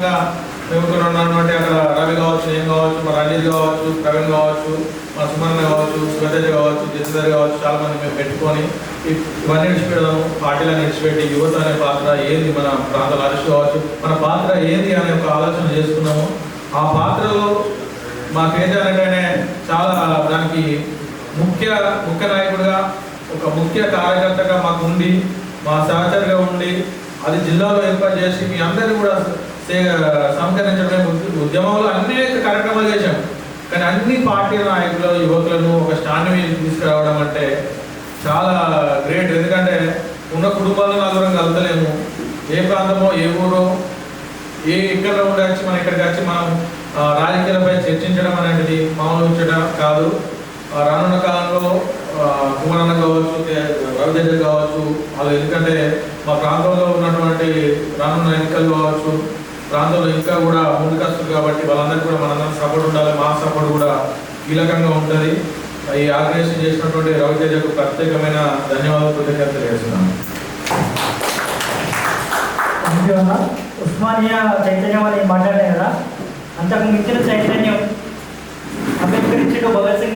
ఉన్నటువంటి అక్కడ రవి కావచ్చు, నేను కావచ్చు, మన రణీల్ కావచ్చు, ప్రవీణ్ కావచ్చు, మన సుమన్ కావచ్చు, శివతేజ కావచ్చు, జసీధర్ కావచ్చు, చాలా మంది మేము పెట్టుకొని ఇవన్నీ విడిచిపెడదాము. పార్టీలను విడిచిపెట్టి యువత అనే పాత్ర ఏంది, మన ప్రాంతాల అరెస్ట్ కావచ్చు, మన పాత్ర ఏంది అనే ఒక ఆలోచన చేసుకున్నాము. ఆ పాత్రలో మా కేజీఆర్నే చాలా దానికి ముఖ్య నాయకుడిగా, ఒక ముఖ్య కార్యకర్తగా మాకు ఉండి, మా సహచరుగా ఉండి, అది జిల్లాలో ఏర్పాటు చేసి మీ అందరినీ కూడా సంస్కరించడం, ఉద్యమంలో అనేక కార్యక్రమాలు చేశాం. కానీ అన్ని పార్టీ నాయకులు, యువకులను ఒక స్టాండ్ మీద తీసుకురావడం అంటే చాలా గ్రేట్. ఎందుకంటే ఉన్న కుటుంబాలను నలుగురం కలతలేము. ఏ ప్రాంతమో, ఏ ఊరో, ఎక్కడ ఉండొచ్చి మనం ఇక్కడికి వచ్చి మనం రాజకీయాలపై చర్చించడం అనేది మామూలు ఉంచడం కాదు. రానున్న కాలంలో కుమారన్న కావచ్చు, రవితేజ కావచ్చు, వాళ్ళు ఎందుకంటే మా ప్రాంతంలో ఉన్నటువంటి రానున్న ఎన్నికలు కావచ్చు, ప్రాంతంలో ఇంకా కూడా ముందుకొస్తుంది కాబట్టి వాళ్ళందరికీ కూడా మనందరం సపోర్ట్ ఉండాలి. మా సపోర్ట్ కూడా కీలకంగా ఉంటుంది. ఈ ఆర్గనైజేషన్ చేసినటువంటి రవితేజకు ప్రత్యేకమైన ధన్యవాదాలు, కృతజ్ఞతలు చేస్తున్నాను. ఉస్మానియా చైతన్యం అని మాట్లాడారు కదా, అంతకు మించిన చైతన్యం అంబేద్కర్ ఇచ్చిన భగత్ సింగ్